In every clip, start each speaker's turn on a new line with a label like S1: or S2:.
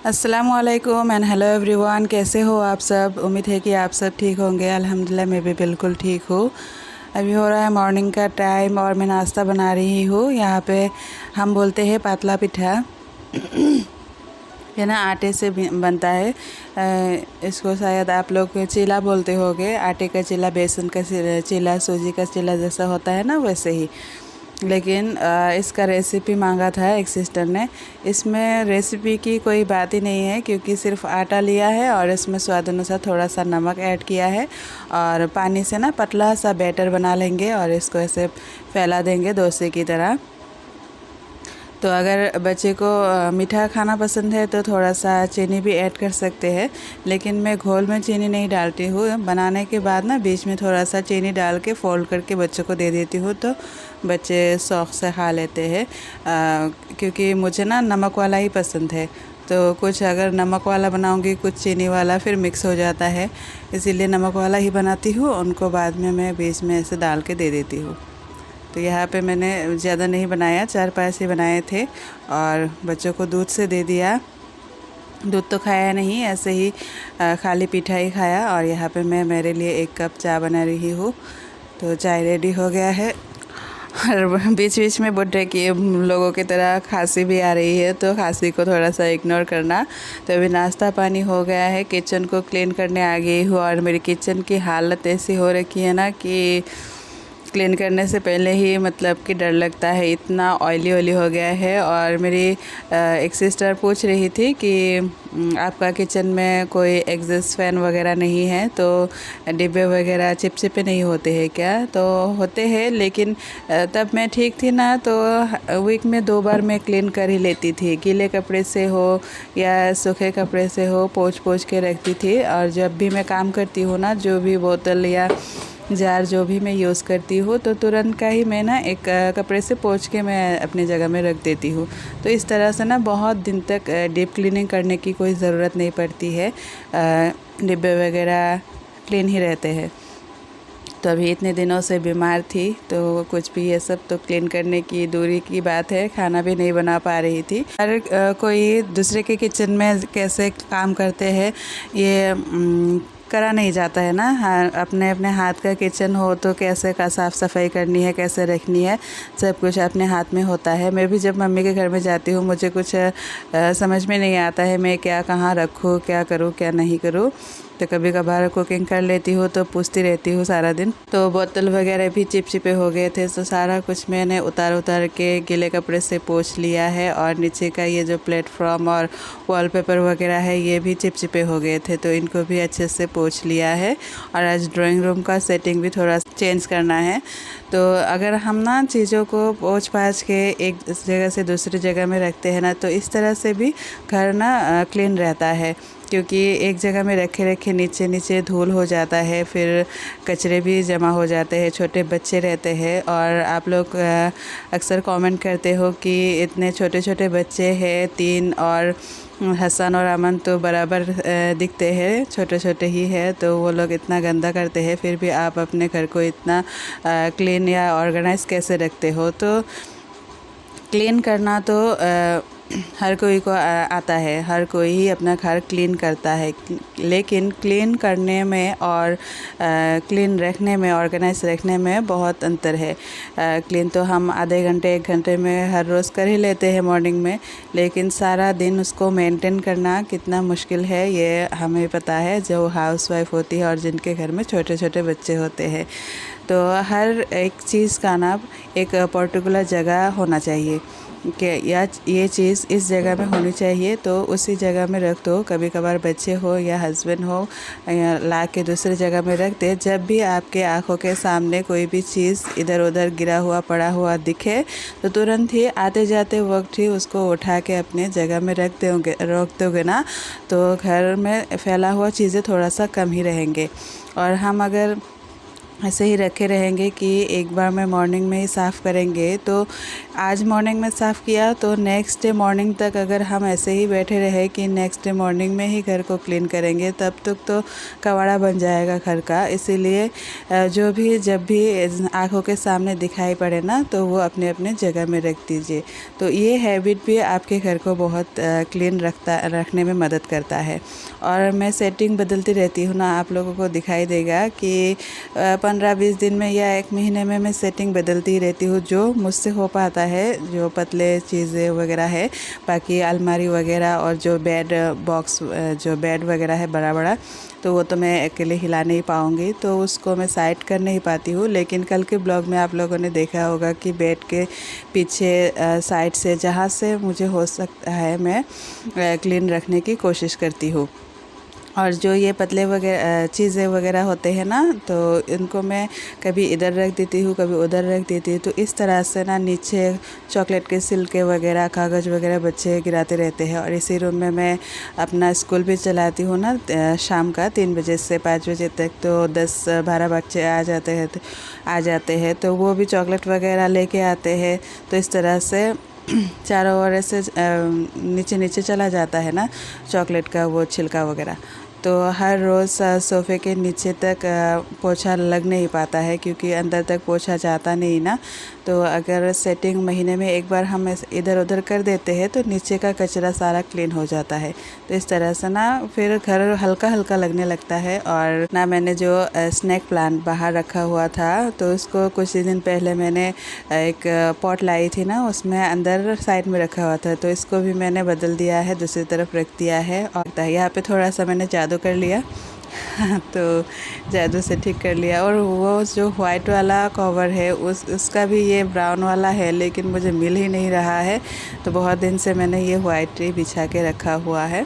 S1: अस्सलामुअलैकुम and hello everyone, कैसे हो आप सब। उम्मीद है कि आप सब ठीक होंगे। अल्हम्दुलिल्लाह मैं भी बिल्कुल ठीक हूँ। अभी हो रहा है मॉर्निंग का टाइम और मैं नाश्ता बना रही हूँ। यहाँ पे हम बोलते हैं पातला पिठा। ये ना आटे से बनता है। इसको शायद आप लोग चीला बोलते होगे। आटे का चीला, बेसन का चीला, सूजी का चीला जैसा होता है ना, वैसे ही। लेकिन इसका रेसिपी मांगा था एक सिस्टर ने। इसमें रेसिपी की कोई बात ही नहीं है, क्योंकि सिर्फ आटा लिया है और इसमें स्वाद अनुसार थोड़ा सा नमक ऐड किया है और पानी से ना पतला सा बैटर बना लेंगे और इसको ऐसे फैला देंगे डोसे की तरह। तो अगर बच्चे को मीठा खाना पसंद है तो थोड़ा सा चीनी भी ऐड कर सकते हैं, लेकिन मैं घोल में चीनी नहीं डालती हूँ। बनाने के बाद ना बीच में थोड़ा सा चीनी डाल के फोल्ड करके बच्चों को दे देती हूँ, तो बच्चे शौक़ से खा लेते हैं। क्योंकि मुझे ना नमक वाला ही पसंद है, तो कुछ अगर नमक वाला बनाऊंगी, कुछ चीनी वाला, फिर मिक्स हो जाता है। इसीलिए नमक वाला ही बनाती हूँ। उनको बाद में मैं बीच में ऐसे डाल के दे देती हूँ। तो यहाँ पे मैंने ज़्यादा नहीं बनाया, 4-5 ही बनाए थे और बच्चों को दूध से दे दिया। दूध तो खाया नहीं, ऐसे ही खाली पीठा ही खाया। और यहाँ पे मैं मेरे लिए 1 कप चाय बना रही हूँ। तो चाय रेडी हो गया है। और बीच बीच में बुढ़े की लोगों की तरह खांसी भी आ रही है, तो खांसी को थोड़ा सा इग्नोर करना। तो अभी नाश्ता पानी हो गया है, किचन को क्लीन करने आ गई हूँ। और मेरी किचन की हालत ऐसी हो रखी है ना कि क्लीन करने से पहले ही मतलब कि डर लगता है, इतना ऑयली हो गया है। और मेरी एक सिस्टर पूछ रही थी कि आपका किचन में कोई एग्जॉस्ट फैन वगैरह नहीं है, तो डिब्बे वगैरह चिपचिपे नहीं होते हैं क्या? तो होते हैं, लेकिन तब मैं ठीक थी ना, तो वीक में 2 बार मैं क्लीन कर ही लेती थी। गीले कपड़े से हो या सूखे कपड़े से हो, पोंछ के रखती थी। और जब भी मैं काम करती हूँ ना, जो भी बोतल या जार जो भी मैं यूज़ करती हूँ, तो तुरंत का ही मैं ना एक कपड़े से पोंछ के मैं अपनी जगह में रख देती हूँ। तो इस तरह से ना बहुत दिन तक डीप क्लीनिंग करने की कोई ज़रूरत नहीं पड़ती है। डिब्बे वगैरह क्लीन ही रहते हैं। तो अभी इतने दिनों से बीमार थी, तो कुछ भी ये सब तो क्लीन करने की दूरी की बात है, खाना भी नहीं बना पा रही थी। हर कोई दूसरे के किचन में कैसे काम करते हैं ये करा नहीं जाता है ना। हाँ, अपने अपने हाथ का किचन हो तो कैसे का साफ़ सफाई करनी है, कैसे रखनी है, सब कुछ अपने हाथ में होता है। मैं भी जब मम्मी के घर में जाती हूँ, मुझे कुछ समझ में नहीं आता है, मैं क्या कहाँ रखूँ, क्या करूँ क्या नहीं करूँ। तो कभी कभार कुकिंग कर लेती हूँ तो पूछती रहती हूँ सारा दिन। तो बोतल वगैरह भी चिपचिपे हो गए थे, तो सारा कुछ मैंने उतार के गीले कपड़े से पोंछ लिया है। और नीचे का ये जो प्लेटफॉर्म और वॉलपेपर वगैरह है, ये भी चिपचिपे हो गए थे, तो इनको भी अच्छे से पोंछ लिया है। और आज ड्राइंग रूम का सेटिंग भी थोड़ा चेंज करना है। तो अगर हम ना चीज़ों को पोंछ पाछ के एक जगह से दूसरी जगह में रखते हैं ना, तो इस तरह से भी घर ना क्लीन रहता है। क्योंकि एक जगह में रखे नीचे धूल हो जाता है, फिर कचरे भी जमा हो जाते हैं, छोटे बच्चे रहते हैं। और आप लोग अक्सर कमेंट करते हो कि इतने छोटे बच्चे हैं 3, और हसन और अमन तो बराबर दिखते हैं, छोटे ही है, तो वो लोग इतना गंदा करते हैं, फिर भी आप अपने घर को इतना क्लीन या ऑर्गेनाइज कैसे रखते हो? तो क्लीन करना तो हर कोई को आता है, हर कोई ही अपना घर क्लीन करता है। लेकिन क्लीन करने में और क्लीन रखने में, ऑर्गेनाइज रखने में बहुत अंतर है। क्लीन तो हम आधे घंटे 1 घंटे में हर रोज़ कर ही लेते हैं मॉर्निंग में, लेकिन सारा दिन उसको मेंटेन करना कितना मुश्किल है, ये हमें पता है, जो हाउसवाइफ होती है और जिनके घर में छोटे बच्चे होते हैं। तो हर एक चीज़ का ना एक पर्टिकुलर जगह होना चाहिए कि ये चीज़ इस जगह में होनी चाहिए, तो उसी जगह में रख दो। कभी कभार बच्चे हो या हस्बैंड हो या ला के दूसरी जगह में रख दे। जब भी आपके आँखों के सामने कोई भी चीज़ इधर उधर गिरा हुआ पड़ा हुआ दिखे, तो तुरंत ही आते जाते वक्त ही उसको उठा के अपने जगह में रख दोगे ना, तो घर में फैला हुआ चीज़ें थोड़ा सा कम ही रहेंगे। और हम अगर ऐसे ही रखे रहेंगे कि एक बार में मॉर्निंग में ही साफ़ करेंगे तो आज मॉर्निंग में साफ़ किया तो नेक्स्ट डे मॉर्निंग तक अगर हम ऐसे ही बैठे रहे कि नेक्स्ट डे मॉर्निंग में ही घर को क्लीन करेंगे तब तक तो कबाड़ा बन जाएगा घर का। इसीलिए जो भी जब भी आँखों के सामने दिखाई पड़े ना तो वो अपने अपने जगह में रख दीजिए। तो ये हैबिट भी आपके घर को बहुत क्लीन रखने में मदद करता है। और मैं सेटिंग बदलती रहती हूँ ना, आप लोगों को दिखाई देगा कि 15-20 दिन में या 1 महीने में मैं सेटिंग बदलती रहती हूँ। जो मुझसे हो पाता है, जो पतले चीज़ें वगैरह है, बाकी अलमारी वगैरह और जो बेड बॉक्स जो बेड वगैरह है बड़ा बड़ा, तो वो तो मैं अकेले हिला नहीं पाऊँगी, तो उसको मैं साइड कर नहीं पाती हूँ। लेकिन कल के ब्लॉग में आप लोगों ने देखा होगा कि बेड के पीछे साइड से जहाँ से मुझे हो सकता है मैं क्लीन रखने की कोशिश करती हूँ। और जो ये पतले वगैरह चीज़ें वगैरह होते हैं ना, तो इनको मैं कभी इधर रख देती हूँ, कभी उधर रख देती हूँ। तो इस तरह से ना नीचे चॉकलेट के सिल्के वगैरह, कागज़ वगैरह बच्चे गिराते रहते हैं। और इसी रूम में मैं अपना स्कूल भी चलाती हूँ ना, शाम का 3 बजे से 5 बजे तक, तो 10-12 बच्चे आ जाते हैं तो वो भी चॉकलेट वगैरह लेके आते हैं। तो इस तरह से चारों ओर ऐसे नीचे नीचे चला जाता है ना चॉकलेट का वो छिलका वगैरह। तो हर रोज़ सोफ़े के नीचे तक पोछा लग नहीं पाता है क्योंकि अंदर तक पोछा जाता नहीं ना। तो अगर सेटिंग महीने में एक बार हम इधर उधर कर देते हैं तो नीचे का कचरा सारा क्लीन हो जाता है। तो इस तरह से ना फिर घर हल्का हल्का लगने लगता है। और ना मैंने जो स्नैक प्लांट बाहर रखा हुआ था तो उसको कुछ दिन पहले मैंने एक पॉट लाई थी ना, उसमें अंदर साइड में रखा हुआ था, तो इसको भी मैंने बदल दिया है, दूसरी तरफ रख दिया है। और यहाँ पे थोड़ा सा मैंने जादू कर लिया तो जादू से ठीक कर लिया। और वो जो वाइट वाला कवर है उसका भी ये ब्राउन वाला है, लेकिन मुझे मिल ही नहीं रहा है। तो बहुत दिन से मैंने ये वाइट ही बिछा के रखा हुआ है।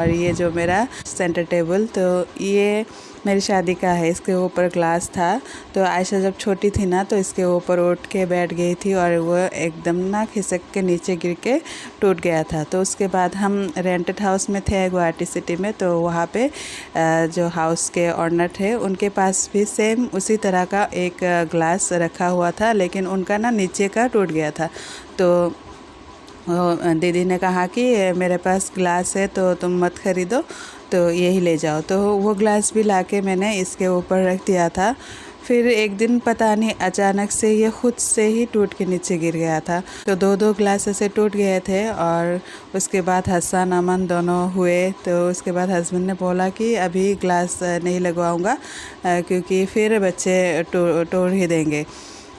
S1: और ये जो मेरा सेंटर टेबल, तो ये मेरी शादी का है, इसके ऊपर ग्लास था। तो आयशा जब छोटी थी ना तो इसके ऊपर उठ के बैठ गई थी और वो एकदम ना खिसक के नीचे गिर के टूट गया था। तो उसके बाद हम रेंटेड हाउस में थे गुवाहाटी सिटी में, तो वहाँ पे जो हाउस के ऑनर थे उनके पास भी सेम उसी तरह का एक ग्लास रखा हुआ था, लेकिन उनका ना नीचे का टूट गया था। तो दीदी ने कहा कि मेरे पास ग्लास है तो तुम मत ख़रीदो, तो यही ले जाओ। तो वो ग्लास भी लाके मैंने इसके ऊपर रख दिया था। फिर एक दिन पता नहीं अचानक से ये खुद से ही टूट के नीचे गिर गया था। तो 2-2 ग्लास ऐसे टूट गए थे। और उसके बाद हसन अमन दोनों हुए। तो उसके बाद हस्बैंड ने बोला कि अभी ग्लास नहीं लगवाऊंगा क्योंकि फिर बच्चे तोड़ ही देंगे,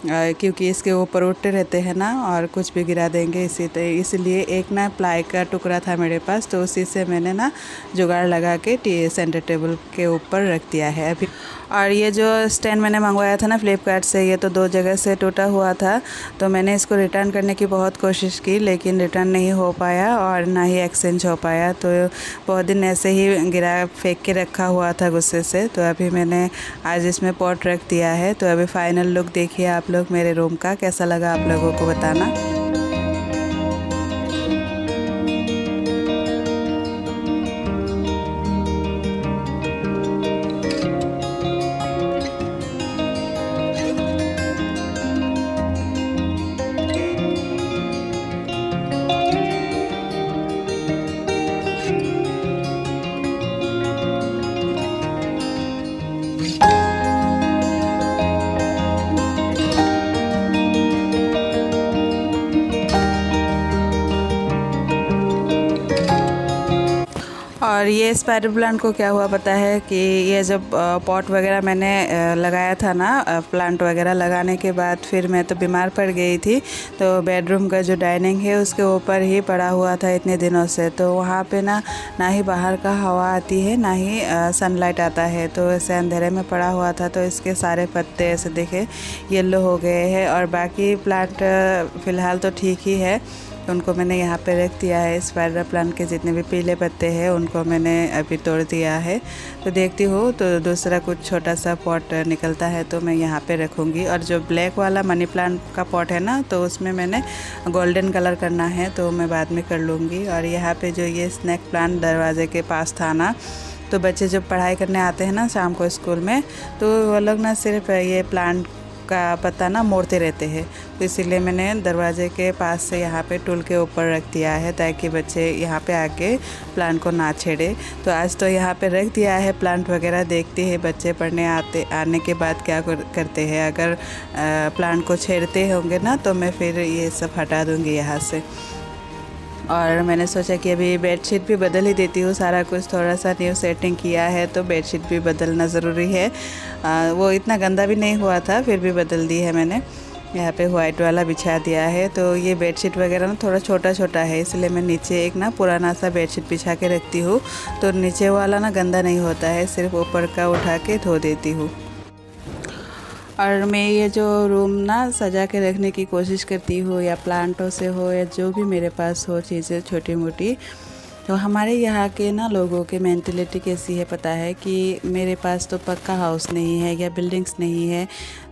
S1: क्योंकि इसके ऊपर उठते रहते हैं ना और कुछ भी गिरा देंगे। इसलिए एक ना प्लाई का टुकड़ा था मेरे पास, तो उसी से मैंने ना जुगाड़ लगा के सेंटर टेबल के ऊपर रख दिया है अभी। और ये जो स्टैंड मैंने मंगवाया था ना फ्लिपकार्ट से, ये तो 2 जगह से टूटा हुआ था। तो मैंने इसको रिटर्न करने की बहुत कोशिश की, लेकिन रिटर्न नहीं हो पाया और ना ही एक्सचेंज हो पाया। तो बहुत दिन ऐसे ही गिरा फेंक के रखा हुआ था गुस्से से। तो अभी मैंने आज इसमें पॉट रख दिया है। तो अभी फ़ाइनल लुक देखिए आप लोग मेरे रूम का, कैसा लगा आप लोगों को बताना। और ये स्पाइडर प्लांट को क्या हुआ पता है कि ये जब पॉट वगैरह मैंने लगाया था ना, प्लांट वगैरह लगाने के बाद फिर मैं तो बीमार पड़ गई थी। तो बेडरूम का जो डाइनिंग है उसके ऊपर ही पड़ा हुआ था इतने दिनों से। तो वहाँ पे ना ही बाहर का हवा आती है, ना ही सनलाइट आता है। तो ऐसे अंधेरे में पड़ा हुआ था। तो इसके सारे पत्ते ऐसे देखे येलो हो गए हैं। और बाकी प्लांट फ़िलहाल तो ठीक ही है, तो उनको मैंने यहाँ पे रख दिया है। स्पाइडर प्लांट के जितने भी पीले पत्ते हैं उनको मैंने अभी तोड़ दिया है। तो देखती हूँ तो दूसरा कुछ छोटा सा पॉट निकलता है तो मैं यहाँ पे रखूँगी। और जो ब्लैक वाला मनी प्लांट का पॉट है ना, तो उसमें मैंने गोल्डन कलर करना है, तो मैं बाद में कर लूँगी। और यहाँ पे जो ये स्नैक प्लांट दरवाजे के पास था ना, तो बच्चे जब पढ़ाई करने आते हैं ना शाम को स्कूल में, तो वो लोग ना सिर्फ ये प्लांट का पत्ता ना मोड़ते रहते हैं। तो इसीलिए मैंने दरवाजे के पास से यहाँ पे टूल के ऊपर रख दिया है ताकि बच्चे यहाँ पे आके प्लांट को ना छेड़े। तो आज तो यहाँ पे रख दिया है, प्लांट वगैरह देखते हैं बच्चे पढ़ने आने के बाद क्या करते हैं। अगर प्लांट को छेड़ते होंगे ना तो मैं फिर ये सब हटा दूँगी यहाँ से। और मैंने सोचा कि अभी बेडशीट भी बदल ही देती हूँ, सारा कुछ थोड़ा सा न्यू सेटिंग किया है तो बेडशीट भी बदलना ज़रूरी है। वो इतना गंदा भी नहीं हुआ था, फिर भी बदल दी है मैंने। यहाँ पे वाइट वाला बिछा दिया है। तो ये बेडशीट वगैरह ना थोड़ा छोटा छोटा है, इसलिए मैं नीचे एक ना पुराना सा बेडशीट बिछा के रखती हूँ, तो नीचे वाला ना गंदा नहीं होता है, सिर्फ ऊपर का उठा के धो देती हूँ। और मैं ये जो रूम ना सजा के रखने की कोशिश करती हूँ, या प्लांटों से हो या जो भी मेरे पास हो चीज़ें छोटी मोटी। तो हमारे यहाँ के ना लोगों की मेंटलिटी कैसी है पता है कि मेरे पास तो पक्का हाउस नहीं है या बिल्डिंग्स नहीं है,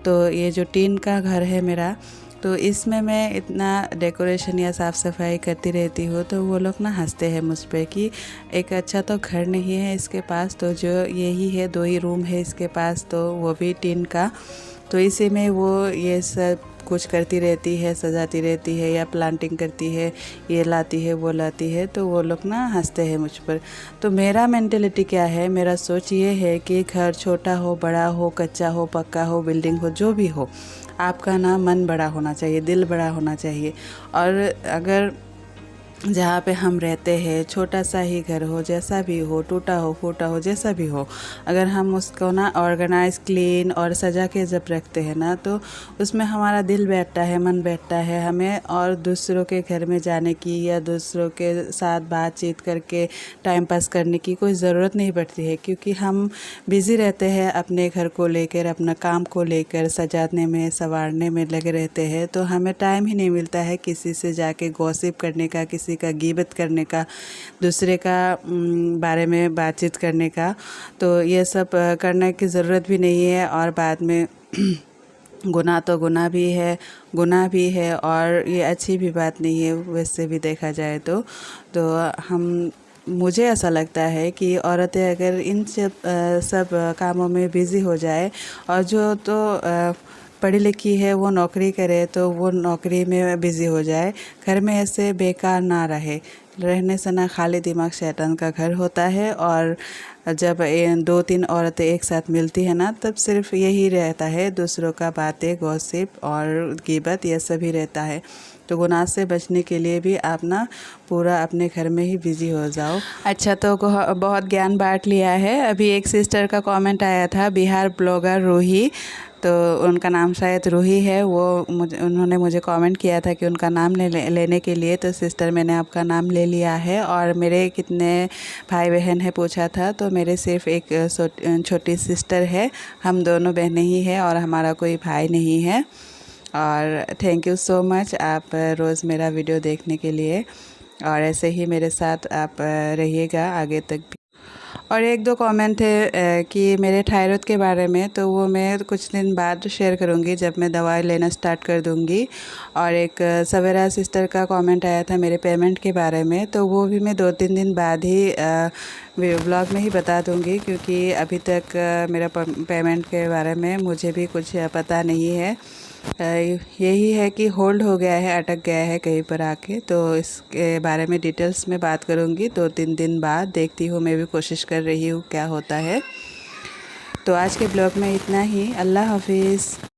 S1: तो ये जो टीन का घर है मेरा, तो इसमें मैं इतना डेकोरेशन या साफ़ सफाई करती रहती हूँ। तो वो लोग ना हंसते हैं मुझ पे कि एक अच्छा तो घर नहीं है इसके पास, तो जो यही है 2 ही रूम है इसके पास, तो वो भी टीन का, तो इसी में वो ये सब कुछ करती रहती है, सजाती रहती है या प्लांटिंग करती है, ये लाती है वो लाती है। तो वो लोग ना हंसते हैं मुझ पर। तो मेरा मेंटलिटी क्या है, मेरा सोच ये है कि घर छोटा हो बड़ा हो, कच्चा हो पक्का हो, बिल्डिंग हो जो भी हो, आपका ना मन बड़ा होना चाहिए, दिल बड़ा होना चाहिए। और अगर जहाँ पे हम रहते हैं छोटा सा ही घर हो, जैसा भी हो, टूटा हो फूटा हो, जैसा भी हो, अगर हम उसको ना ऑर्गेनाइज क्लीन और सजा के जब रखते हैं ना, तो उसमें हमारा दिल बैठता है, मन बैठता है हमें। और दूसरों के घर में जाने की या दूसरों के साथ बातचीत करके टाइम पास करने की कोई ज़रूरत नहीं पड़ती है, क्योंकि हम बिज़ी रहते हैं अपने घर को लेकर, अपना काम को लेकर, सजाने में संवारने में लगे रहते हैं। तो हमें टाइम ही नहीं मिलता है किसी से जाके गॉसिप करने का, किसी का गीबत करने का, दूसरे का बारे में बातचीत करने का। तो ये सब करने की ज़रूरत भी नहीं है। और बाद में गुनाह तो गुनाह भी है और ये अच्छी भी बात नहीं है वैसे भी देखा जाए तो हम मुझे ऐसा लगता है कि औरतें अगर इन सब कामों में बिज़ी हो जाए, और जो तो पढ़ी लिखी है वो नौकरी करे तो वो नौकरी में बिज़ी हो जाए, घर में ऐसे बेकार ना रहने से ना खाली दिमाग शैतान का घर होता है। और जब 2-3 औरतें एक साथ मिलती है ना, तब सिर्फ यही रहता है, दूसरों का बातें, गॉसिप और गिबत, ये सभी रहता है। तो गुनाह से बचने के लिए भी आप ना पूरा अपने घर में ही बिज़ी हो जाओ। अच्छा, तो बहुत ज्ञान बांट लिया है। अभी एक सिस्टर का कमेंट आया था, बिहार ब्लॉगर रूही, तो उनका नाम शायद रूही है, उन्होंने मुझे कमेंट किया था कि उनका नाम लेने के लिए। तो सिस्टर मैंने आपका नाम ले लिया है। और मेरे कितने भाई बहन है पूछा था, तो मेरे सिर्फ एक छोटी सिस्टर है, हम दोनों बहनें ही हैं और हमारा कोई भाई नहीं है। और थैंक यू सो मच आप रोज़ मेरा वीडियो देखने के लिए, और ऐसे ही मेरे साथ आप रहिएगा आगे तक भी। और 1-2 कमेंट है कि मेरे थायराइड के बारे में, तो वो मैं कुछ दिन बाद शेयर करूँगी जब मैं दवाई लेना स्टार्ट कर दूँगी। और एक सवेरा सिस्टर का कमेंट आया था मेरे पेमेंट के बारे में, तो वो भी मैं 2-3 दिन बाद ही व्लॉग में ही बता दूँगी, क्योंकि अभी तक मेरा पेमेंट के बारे में मुझे भी कुछ पता नहीं है। यही है कि होल्ड हो गया है, अटक गया है कहीं पर आके। तो इसके बारे में डिटेल्स में बात करूँगी 2-3 दिन बाद, देखती हूँ, मैं भी कोशिश कर रही हूँ क्या होता है। तो आज के ब्लॉग में इतना ही। अल्लाह हाफिज़।